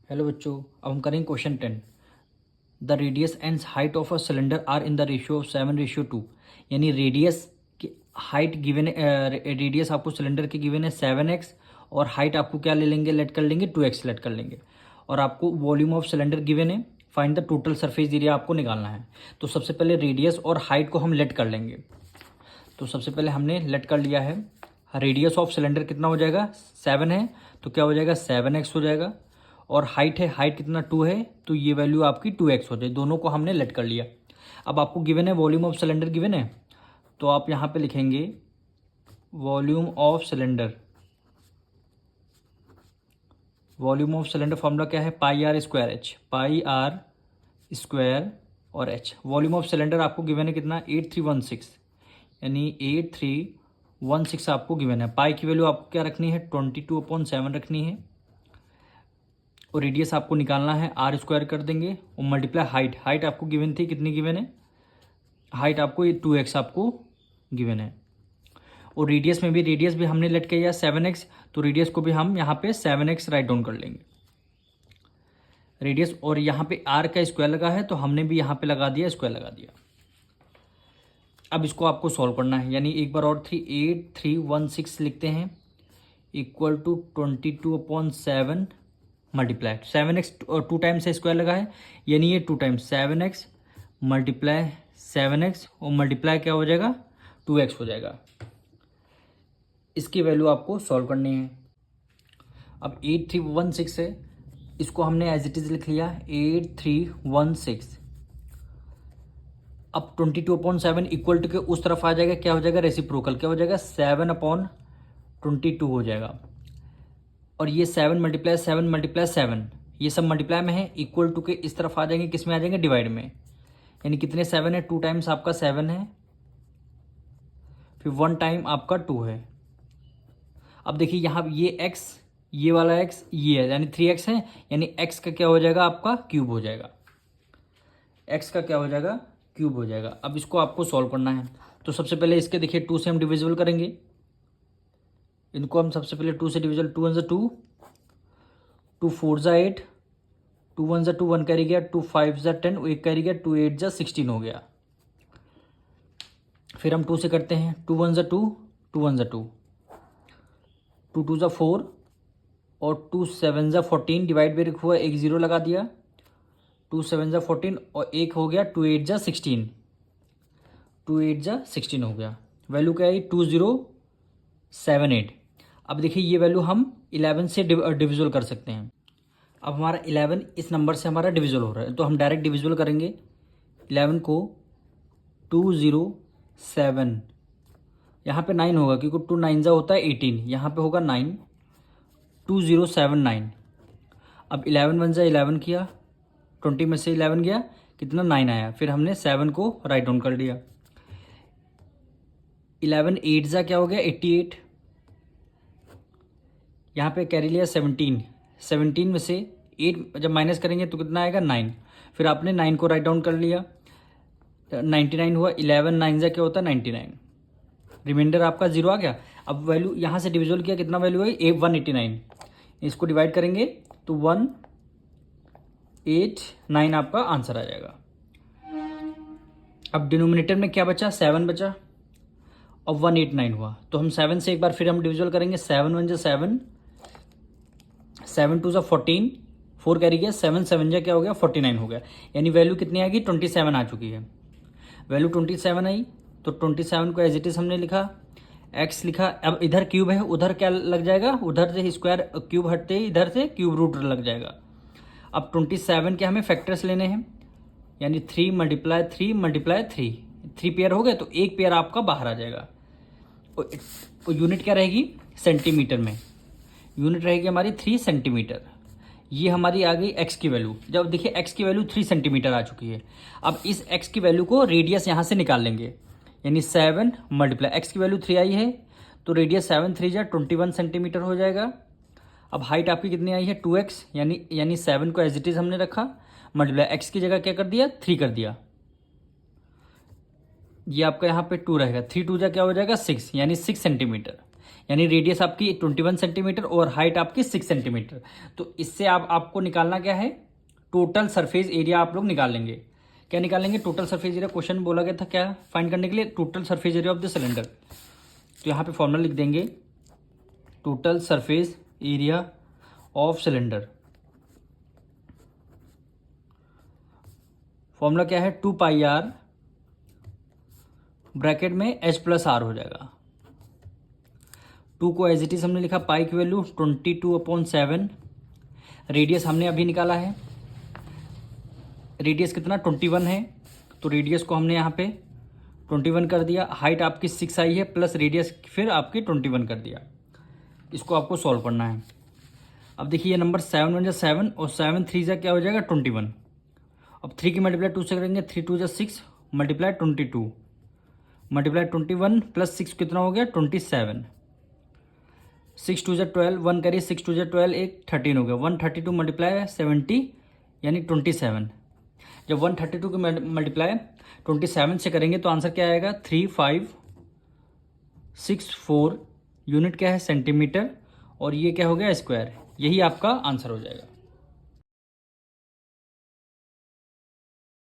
Hello बच्चों, अब हम करेंगे question 10। The radius and height of a cylinder are in the ratio of 7:2। यानी रेडियस की हाइट गिवन, रेडियस आपको सिलेंडर की गिवन है 7x और हाइट आपको क्या ले लेंगे, लेट कर लेंगे 2x लेट कर लेंगे। और आपको वॉल्यूम ऑफ सिलेंडर गिवन है, find the total surface area आपको निकालना है। तो सबसे पहले रेडियस और हाइट को हम लेट कर लेंगे। तो सबसे पहले हमने लेट कर लिया है। रेडियस ऑफ सिलेंडर कितना हो जाएगा, 7 है तो क्या हो जाएगा 7x हो जाएगा। और हाइट है, हाइट कितना 2 है तो ये वैल्यू आपकी 2x हो जाए। दोनों को हमने लेट कर लिया। अब आपको गिवन है वॉल्यूम ऑफ सिलेंडर गिवन है, तो आप यहाँ पे लिखेंगे volume of cylinder. Volume of cylinder formula क्या है, pi r square h, pi r square और एच। वॉल्यूम ऑफ सिलेंडर आपको गिवन है कितना 8316, यानी 8316 आपको गिवन है। पाई की वैल्यू आपको क्या रखनी है 22/7 रखनी है। और रेडियस आपको निकालना है, आर स्क्वायर कर देंगे और मल्टीप्लाई हाइट। हाइट आपको गिवन थी, कितनी गिवन है, हाइट आपको 2x आपको गिवन है। और रेडियस में भी, रेडियस भी हमने लेट किया 7x, तो रेडियस को भी हम यहाँ पे 7x राइट डाउन कर लेंगे रेडियस। और यहाँ पे आर का स्क्वायर लगा है तो हमने भी यहाँ पे लगा दिया, स्क्वायर लगा दिया। अब इसको आपको सॉल्व करना है, यानी एक बार और 8316 लिखते हैं इक्वल टू 22/7 मल्टीप्लाई 7x और 2 टाइम्स से स्क्वायर लगा है, यानी ये 2 टाइम्स 7x मल्टीप्लाई 7x और मल्टीप्लाई क्या हो जाएगा 2x हो जाएगा। इसकी वैल्यू आपको सॉल्व करनी है। अब 8316 है, इसको हमने एज इट इज लिख लिया 8316। अब 22/7 इक्वल टू के उस तरफ आ जाएगा, क्या हो जाएगा रेसिप्रोकल, क्या हो जाएगा 7/22 हो जाएगा। और ये 7 मल्टीप्लाई 7 ये सब मल्टीप्लाई में है, इक्वल टू के इस तरफ आ जाएंगे, किस में आ जाएंगे डिवाइड में। यानी कितने 7 है, 2 टाइम्स आपका 7 है, फिर 1 टाइम आपका 2 है। अब देखिए यहाँ ये x, ये वाला x ये है, यानी 3x है, यानी x का क्या हो जाएगा आपका क्यूब हो जाएगा, x का क्या हो जाएगा क्यूब हो जाएगा। अब इसको आपको सॉल्व करना है। तो सबसे पहले इसके देखिए 2 से हम डिविजिबल करेंगे, इनको हम सबसे पहले 2 से डिविजल, 2 1 ज़ा 2, 2 4 ज़ा 8, 2 1 ज़ा 2, 1 कैरी गया, 2 5 ज़ा 10, 1 कैरी गया, 2 8 ज़ा 16 हो गया। फिर हम 2 से करते हैं, 2 1 ज़ा 2, 2 1 ज़ा 2, 2 2 ज़ा 4 और 2 7 ज़ा 14, डिवाइड भी रखा हुआ, एक जीरो लगा दिया, 2 7 ज़ा 14 और एक हो गया 2 8 ज़ा 16, 2 8 ज़ा 16 हो गया। वैल्यू क्या आई 2078। अब देखिए ये वैल्यू हम 11 से डिविजुअल कर सकते हैं। अब हमारा 11 इस नंबर से हमारा डिविजुअल हो रहा है, तो हम डायरेक्ट डिविजुअल करेंगे 11 को 207। यहाँ पे 9 होगा क्योंकि 2 9 जा होता है 18, यहाँ पे होगा 9, 2079। अब 11 1 जा 11 किया, 20 में से 11 गया, कितना 9 आया, फिर हमने 7 को राइट डाउन कर दिया। 11 8 जा क्या हो गया 88, यहाँ पे कैरी लिया 17, 17 में से 8 जब माइनस करेंगे तो कितना आएगा 9, फिर आपने 9 को राइट डाउन कर लिया, 99 हुआ। 11 9 जा क्या होता है 99, रिमाइंडर आपका 0 आ गया। अब वैल्यू यहाँ से डिविजुअल किया, कितना वैल्यू है 189, इसको डिवाइड करेंगे तो 189 आपका आंसर आ जाएगा। अब डिनोमिनेटर में क्या बचा 7 बचा और 189 हुआ, तो हम 7 से एक बार फिर हम डिविजुअल करेंगे, 7 1 जा 7, 7 2 जा 14, 4 कैरी गया, 7 7 जा क्या हो गया 49 हो गया। यानी वैल्यू कितनी आएगी 27 आ चुकी है। वैल्यू 27 आई, तो 27 को एज इट इज हमने लिखा, x लिखा। अब इधर क्यूब है, उधर क्या लग जाएगा, उधर से स्क्वायर क्यूब हटते इधर से क्यूब रूट लग जाएगा। अब 27 के हमें फैक्टर्स लेने हैं, यानी 3 मल्टीप्लाई 3 मल्टीप्लाई 3, 3 पेयर हो गए तो एक पेयर आपका बाहर आ जाएगा। और यूनिट क्या रहेगी सेंटीमीटर में, यूनिट रहेगी हमारी 3 सेंटीमीटर। ये हमारी आ गई x की वैल्यू। जब देखिए x की वैल्यू 3 सेंटीमीटर आ चुकी है। अब इस x की वैल्यू को रेडियस यहाँ से निकाल लेंगे, यानी 7 मल्टीप्लाई x की वैल्यू 3 आई है तो रेडियस 7 3 जा 21 सेंटीमीटर हो जाएगा। अब हाइट आपकी कितनी आई है 2x, यानी 7 को एज इट इज हमने रखा, मल्टीप्लाई x की जगह क्या कर दिया 3 कर दिया, ये आपका यहाँ पे 2 रहेगा, 3 2 जा क्या हो जाएगा 6, यानी 6 सेंटीमीटर। यानी रेडियस आपकी 21 सेंटीमीटर और हाइट आपकी 6 सेंटीमीटर। तो इससे आपको निकालना क्या है, टोटल सरफेस एरिया आप लोग निकाल लेंगे। क्या निकालेंगे, टोटल सरफेस एरिया। क्वेश्चन बोला गया था क्या फाइंड करने के लिए, total surface area of the cylinder. तो यहाँ पे फॉर्मूला लिख देंगे, total surface area of cylinder. Formula क्या है, 2πr ब्रैकेट में h+r हो जाएगा। 2 को एज इट इज हमने लिखा, पाई की वैल्यू 22/7। रेडियस हमने अभी निकाला है, रेडियस कितना 21 है, तो रेडियस को हमने यहाँ पे 21 कर दिया। हाइट आपकी 6 आई है, प्लस रेडियस फिर आपकी 21 कर दिया। इसको आपको सॉल्व करना है। अब देखिए ये नंबर 7 1 7 और 7 3 जा क्या हो जाएगा 21। अब 3 की मल्टीप्लाई 2 से करेंगे, 3 2 6 मल्टीप्लाई 22 मल्टीप्लाई 21 प्लस 6 कितना हो गया 27। 6 2 12, 1 करिए 6 2 12, एक 13 हो गया। 132 मल्टीप्लाई 70 यानी 27। जब 132 की मल्टीप्लाई 27 से करेंगे तो आंसर क्या आएगा 3564 यूनिट क्या है सेंटीमीटर, और ये क्या हो गया स्क्वायर। यही आपका आंसर हो जाएगा।